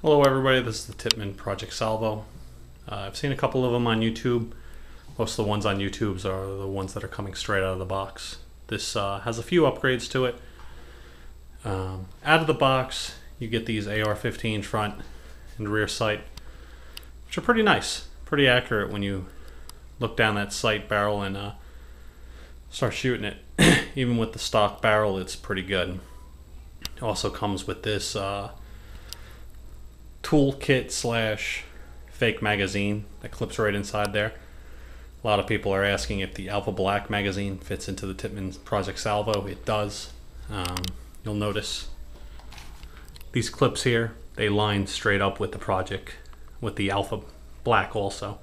Hello everybody, this is the Tippmann Project Salvo. I've seen a couple of them on YouTube. Most of the ones on YouTube are the ones that are coming straight out of the box. This has a few upgrades to it. Out of the box, you get these AR-15 front and rear sight, which are pretty nice, pretty accurate when you look down that sight barrel and start shooting it. Even with the stock barrel, it's pretty good. It also comes with this toolkit slash fake magazine that clips right inside there. A lot of people are asking if the Alpha Black magazine fits into the Tippmann Project Salvo. It does. You'll notice these clips here, they line straight up with the Project, with the Alpha Black also.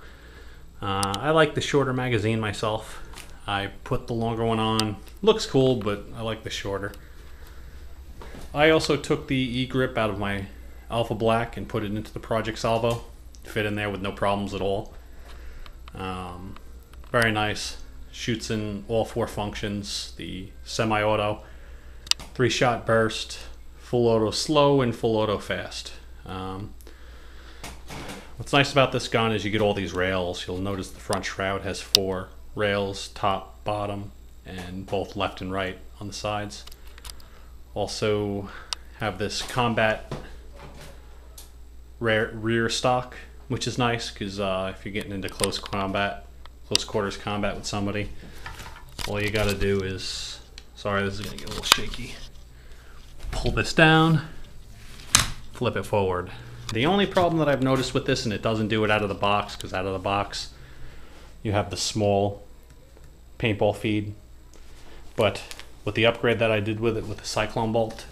I like the shorter magazine myself. I put the longer one on. Looks cool, but I like the shorter. I also took the E-grip out of my Alpha Black and put it into the Project Salvo. Fit in there with no problems at all. Very nice. Shoots in all four functions. The semi-auto, 3-shot burst, full auto slow, and full auto fast. What's nice about this gun is you get all these rails. You'll notice the front shroud has 4 rails, top, bottom, and both left and right on the sides. Also have this combat rear stock, which is nice because if you're getting into close quarters combat with somebody, all you got to do is, sorry, this is gonna get a little shaky, pull this down, flip it forward. The only problem that I've noticed with this, and it doesn't do it out of the box, because out of the box you have the small paintball feed, but with the upgrade that I did with it with the cyclone bolt,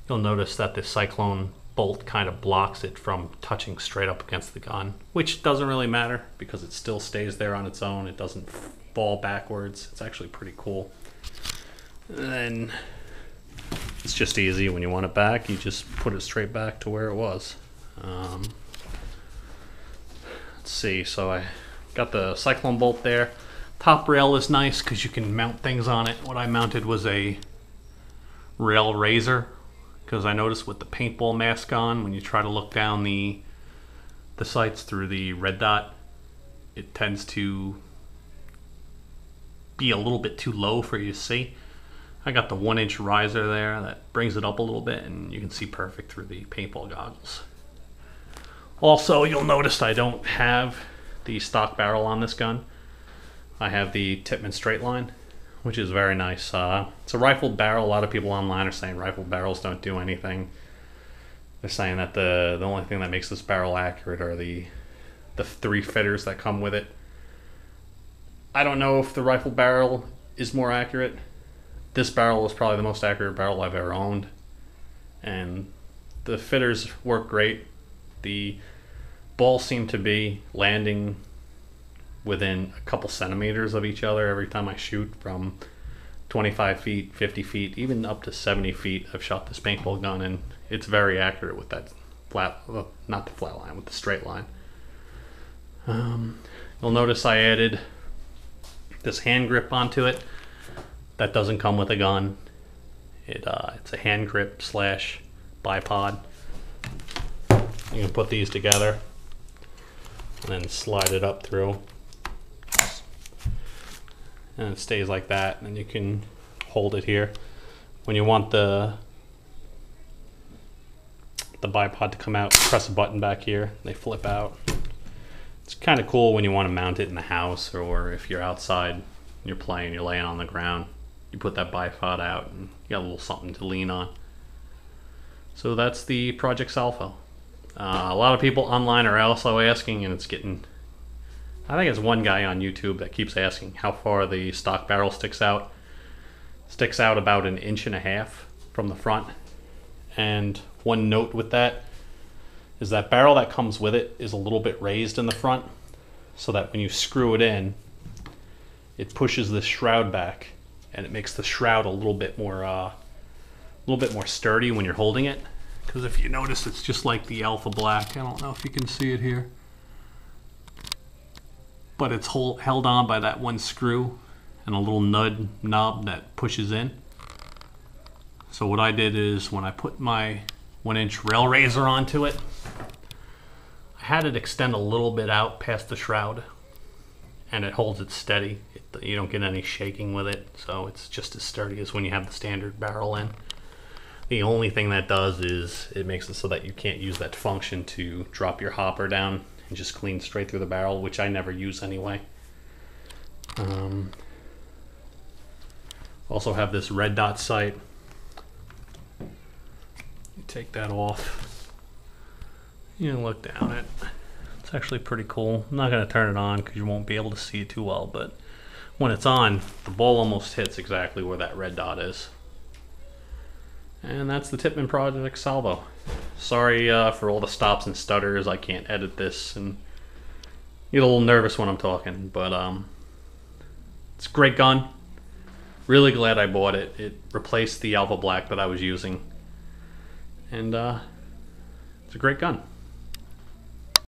you'll notice that the cyclone bolt kind of blocks it from touching straight up against the gun, which doesn't really matter because it still stays there on its own. It doesn't fall backwards. It's actually pretty cool. And then it's just easy when you want it back. You just put it straight back to where it was. Let's see. So I got the cyclone bolt there. Top rail is nice because you can mount things on it. What I mounted was a rail raiser, because I noticed with the paintball mask on, when you try to look down the sights through the red dot, it tends to be a little bit too low for you to see. I got the 1-inch riser there that brings it up a little bit, and you can see perfect through the paintball goggles. Also, you'll notice I don't have the stock barrel on this gun. I have the Tippmann straight line, which is very nice. It's a rifled barrel. A lot of people online are saying rifled barrels don't do anything. They're saying that the only thing that makes this barrel accurate are the 3 fitters that come with it. I don't know if the rifled barrel is more accurate. This barrel is probably the most accurate barrel I've ever owned, and the fitters work great. The balls seem to be landing within a couple centimeters of each other every time I shoot, from 25 feet, 50 feet, even up to 70 feet. I've shot this paintball gun, and it's very accurate with that not the flat line, with the straight line. You'll notice I added this hand grip onto it. That doesn't come with a gun. It's a hand grip slash bipod. You can put these together and then slide it up through, and it stays like that, and you can hold it here. When you want the bipod to come out, press a button back here, they flip out. It's kind of cool when you want to mount it in the house, or if you're outside, you're playing, you're laying on the ground, you put that bipod out and you got a little something to lean on. So that's the Project Salvo. A lot of people online are also asking, and it's getting, I think it's one guy on YouTube that keeps asking how far the stock barrel sticks out. Sticks out about 1.5 inches from the front. And one note with that is that barrel that comes with it is a little bit raised in the front, so that when you screw it in, it pushes the shroud back, and it makes the shroud a little bit more sturdy when you're holding it. Because if you notice, it's just like the Alpha Black. I don't know if you can see it here, but it's held on by that one screw and a little knob that pushes in. So what I did is when I put my 1-inch rail raiser onto it, I had it extend a little bit out past the shroud, and it holds it steady. You don't get any shaking with it, so it's just as sturdy as when you have the standard barrel in. The only thing that does is it makes it so that you can't use that function to drop your hopper down and just clean straight through the barrel, which I never use anyway. Also have this red dot sight. You take that off. You look down it. It's actually pretty cool. I'm not going to turn it on because you won't be able to see it too well, but when it's on, the ball almost hits exactly where that red dot is. And that's the Tippmann Project Salvo. Sorry for all the stops and stutters. I can't edit this and get a little nervous when I'm talking, but it's a great gun. Really glad I bought it. It replaced the Alpha Black that I was using, and it's a great gun.